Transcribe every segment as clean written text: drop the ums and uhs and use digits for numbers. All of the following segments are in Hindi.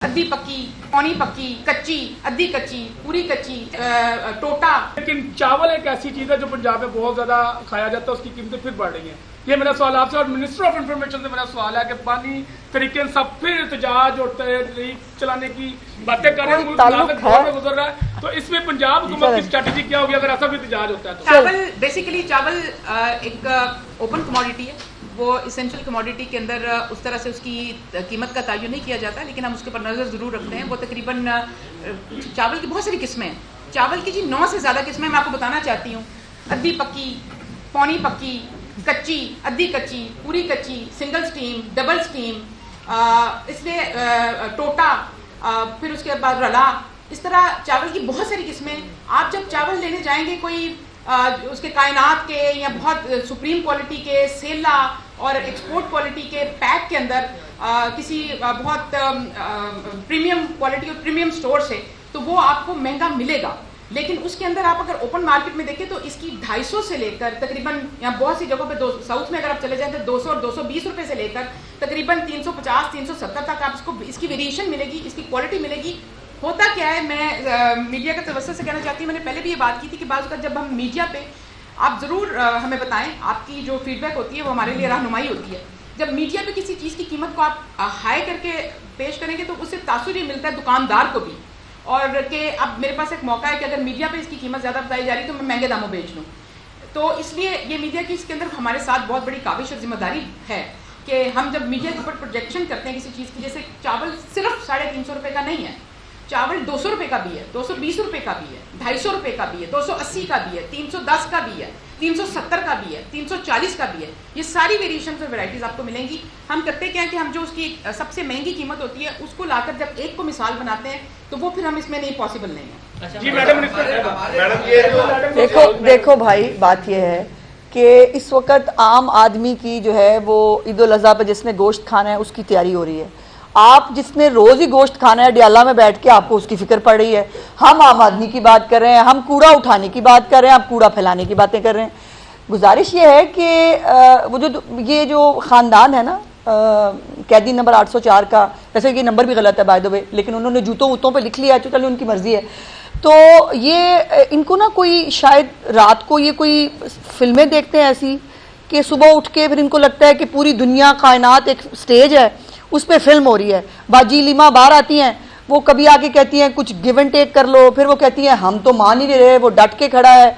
अद्धी पक्की, पौनी पक्की, कच्ची, अद्धी कच्ची, पूरी कच्ची, टोटा। लेकिन चावल एक ऐसी चीज है जो पंजाब में बहुत ज्यादा खाया जाता है, उसकी कीमतें फिर बढ़ रही हैं। ये मेरा सवाल आपसे और मिनिस्टर ऑफ इंफॉर्मेशन से मेरा सवाल है कि पानी तरीके सब फिर एहतजाज और चलाने की बातें कर रहे हैं, मुल्क दौर में गुजर रहा है, तो इसमें पंजाब हुकूमत की स्ट्रेटेजी क्या होगी अगर ऐसा भी एहतजाज होता है तो? चावल बेसिकली चावल एक ओपन कमोडिटी है, वो इसेंशियल कमोडिटी के अंदर उस तरह से उसकी कीमत का तयन नहीं किया जाता, लेकिन हम उसके ऊपर नज़र ज़रूर रखते हैं। वो तकरीबन चावल की बहुत सारी किस्में हैं, चावल की जी 9 से ज़्यादा किस्में मैं आपको बताना चाहती हूँ। अद्धी पक्की, पौनी पक्की, कच्ची, अद्धी कच्ची, पूरी कच्ची, सिंगल स्टीम, डबल स्टीम, इसलिए टोटा, फिर उसके बाद रला, इस तरह चावल की बहुत सारी किस्में। आप जब चावल लेने जाएंगे कोई उसके कायनात के या बहुत सुप्रीम क्वालिटी के सेला और एक्सपोर्ट क्वालिटी के पैक के अंदर किसी बहुत प्रीमियम क्वालिटी और प्रीमियम स्टोर से, तो वो आपको महंगा मिलेगा। लेकिन उसके अंदर आप अगर ओपन मार्केट में देखें तो इसकी 250 से लेकर तकरीबन यहाँ बहुत सी जगहों पे साउथ में अगर आप चले जाएं तो 200 और 220 रुपए से लेकर तकरीबन 350 370 तक आपको इसकी वेरिएशन मिलेगी, इसकी क्वालिटी मिलेगी। होता क्या है, मैं मीडिया के तवज्जो से कहना चाहती हूँ, मैंने पहले भी ये बात की थी कि बाज़ का जब हम मीडिया पे आप ज़रूर हमें बताएं, आपकी जो फीडबैक होती है वो हमारे लिए रहनुमाई होती है। जब मीडिया पे किसी चीज़ की कीमत को आप हाई करके पेश करेंगे तो उससे तासुर ये मिलता है दुकानदार को भी, और कि अब मेरे पास एक मौका है कि अगर मीडिया पे इसकी कीमत ज़्यादा बताई जा रही तो मैं महंगे दामों बेच लूँ। तो इसलिए ये मीडिया की इसके अंदर हमारे साथ बहुत बड़ी काबिश और जिम्मेदारी है कि हम जब मीडिया के ऊपर प्रोजेक्शन करते हैं किसी चीज़ की, जैसे चावल सिर्फ 350 रुपये का नहीं है, चावल 200 रुपये का भी है, 220 रुपये का भी है, 250 रुपये का भी है, 280 का भी है, 310 का भी है, 370 का भी है, 340 का भी है। ये सारी वेरिएशन और वैरायटीज आपको मिलेंगी। हम करते क्या है कि हम जो उसकी सबसे महंगी कीमत होती है उसको लाकर जब एक को मिसाल बनाते हैं तो वो फिर हम इसमें नहीं पॉसिबल नहीं है। जी मैडम, देखो भाई, बात यह है कि इस वक्त आम आदमी की जो है वो ईद उल अज़हा पे जिसने गोश्त खाना है उसकी तैयारी हो रही है। आप जिसने रोज ही गोश्त खाना है डियाला में बैठ के, आपको उसकी फिक्र पड़ रही है। हम आम आदमी की बात कर रहे हैं, हम कूड़ा उठाने की बात कर रहे हैं, आप कूड़ा फैलाने की बातें कर रहे हैं। गुजारिश ये है कि वो ये जो ख़ानदान है ना, कैदी नंबर 804 का, वैसे ये नंबर भी गलत है बाय द वे, लेकिन उन्होंने जूतों वूतों पे लिख लिया है, तो चलो उनकी मर्जी है। तो ये इनको ना कोई शायद रात को ये कोई फिल्में देखते हैं ऐसी कि सुबह उठ के फिर इनको लगता है कि पूरी दुनिया कायनात एक स्टेज है, उस पर फिल्म हो रही है। बाजी लीमा बाहर आती हैं, वो कभी आके कहती हैं कुछ गिव एंड टेक कर लो, फिर वो कहती हैं हम तो मान ही नहीं रहे, वो डट के खड़ा है।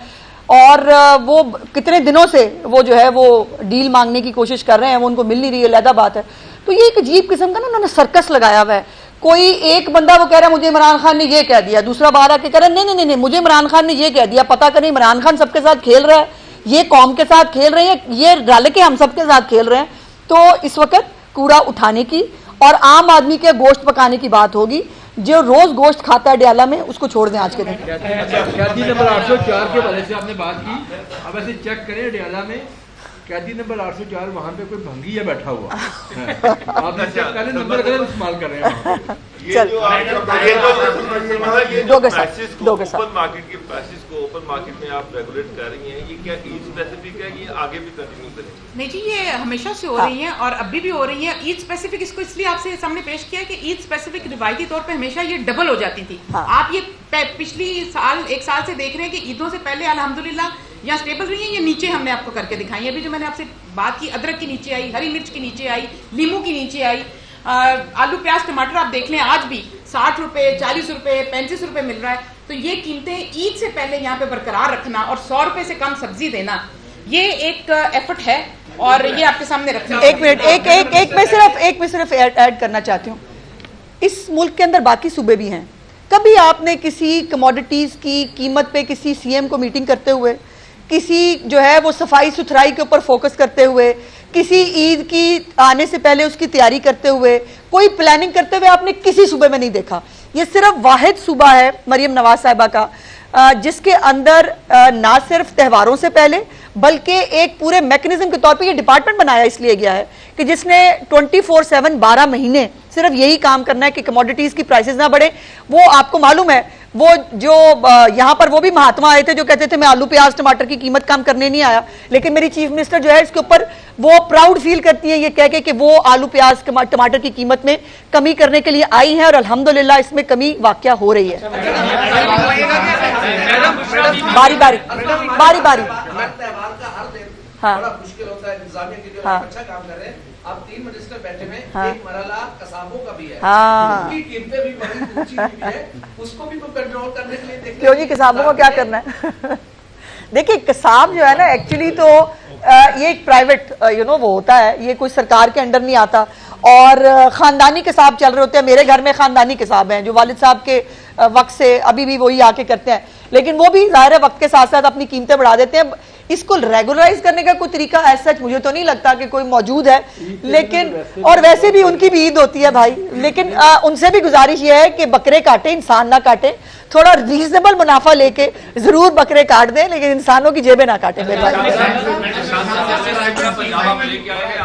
और वो कितने दिनों से वो जो है वो डील मांगने की कोशिश कर रहे हैं, वो उनको मिल नहीं रही है, अलहदा बात है। तो ये एक अजीब किस्म का ना उन्होंने सर्कस लगाया हुआ है। कोई एक बंदा वो कह रहा है मुझे इमरान खान ने ये कह दिया, दूसरा बाहर आके कह रहा है नहीं नहीं नहीं मुझे इमरान खान ने ये कह दिया। पता करें इमरान खान सबके साथ खेल रहा है, ये कौम के साथ खेल रहे हैं, ये रल के हम सबके साथ खेल रहे हैं। तो इस वक्त कूड़ा उठाने की और आम आदमी के गोश्त पकाने की बात होगी। जो रोज गोश्त खाता है डियाला में, उसको छोड़ दें आज के दिन। कैदी नंबर 804 के बारे से आपने बात की, अब ऐसे चेक करें डियाला में कैदी नंबर 804 वहाँ पे कोई भंगी है बैठा हुआ आपने चेक करें, नंबर गलत इस्तेमाल कर रहे हैं। चल दो के साथ ओपन मार्केट के पैसेज को ओपन मार्केट में आप रेगुलेट कर रही हैं, ये क्या ईद स्पेसिफिक है, ये आगे भी कंटिन्यू करेंगे? नहीं जी, ये हमेशा से हो रही हैं और अभी भी हो रही हैं। ईद स्पेसिफिक इसको इसलिए आपसे सामने पेश किया कि ईद स्पेसिफिक रिवायती तौर पे हमेशा ये डबल हो जाती थी। आप ये पिछली साल 1 साल से देख रहे हैं कि ईदों से पहले अल्हम्दुलिल्लाह यहाँ स्टेबल रही है। ये नीचे हमने आपको करके दिखाई, अभी जो मैंने आपसे बात की, अदरक की नीचे आई, हरी मिर्च की नीचे आई, लीमू की नीचे आई, आलू प्याज टमाटर आप देख लें आज भी 60 रुपए 40 रुपए 35 रुपए मिल रहा है। तो ये कीमतें ईद से पहले यहाँ पे बरकरार रखना और 100 रुपए से कम सब्जी देना, ये एक एफर्ट है और ये आपके सामने रखना। एक मिनट, एक मैं सिर्फ ऐड करना चाहती हूँ। इस मुल्क के अंदर बाकी सूबे भी हैं। कभी आपने किसी कमोडिटीज की कीमत पे किसी सीएम को मीटिंग करते हुए, किसी जो है वो सफाई सुथराई के ऊपर फोकस करते हुए, किसी ईद की आने से पहले उसकी तैयारी करते हुए, कोई प्लानिंग करते हुए आपने किसी सूबे में नहीं देखा। ये सिर्फ वाहिद सूबा है मरियम नवाज साहिबा का, जिसके अंदर ना सिर्फ त्योहारों से पहले बल्कि एक पूरे मैकेनिज्म के तौर पे ये डिपार्टमेंट बनाया इसलिए गया है कि जिसने 24/7 12 महीने सिर्फ यही काम करना है कि कमोडिटीज की प्राइसेस ना बढ़े। वो आपको मालूम है वो जो यहाँ पर वो भी महात्मा आए थे जो कहते थे मैं आलू प्याज टमाटर की कीमत कम करने नहीं आया, लेकिन मेरी चीफ मिनिस्टर जो है इसके ऊपर वो प्राउड फील करती है ये कह के कि वो आलू प्याज टमाटर की कीमत में कमी करने के लिए आई है और अल्हम्दुलिल्लाह इसमें कमी वाकया हो रही है। बारी बारी बारी बारी त्योहार का हर दिन हाँ। बड़ा मुश्किल होता है इंतजामिया के लिए, हाँ। अच्छा काम कर रहे हैं। अब 3 मिनिस्टर बैठे में, हाँ। एक मरला कसाबों का भी है, हाँ। उनकी कीमतें भी बड़ी ऊंची हुई है, उसको भी तो कंट्रोल करने के लिए देखते क्यों जी, किसानों को क्या करना है? देखिए किसान जो है ना एक्चुअली तो ये एक प्राइवेट वो होता है, ये कोई सरकार के अंडर नहीं आता और खानदानी किसाब चल रहे होते हैं। मेरे घर में खानदानी किसाब हैं जो वालिद साहब के वक्त से अभी भी वही आके करते हैं, लेकिन वो भी जाहिर है वक्त के साथ साथ अपनी कीमतें बढ़ा देते हैं। इसको रेगुलराइज करने का कोई तरीका ऐसा मुझे तो नहीं लगता कि कोई मौजूद है, लेकिन और वैसे भी उनकी भी ईद होती है भाई, लेकिन उनसे भी गुजारिश ये है कि बकरे काटे इंसान ना काटे, थोड़ा रीजनेबल मुनाफा लेके जरूर बकरे काट दें लेकिन इंसानों की जेबें ना काटें मेरे भाई।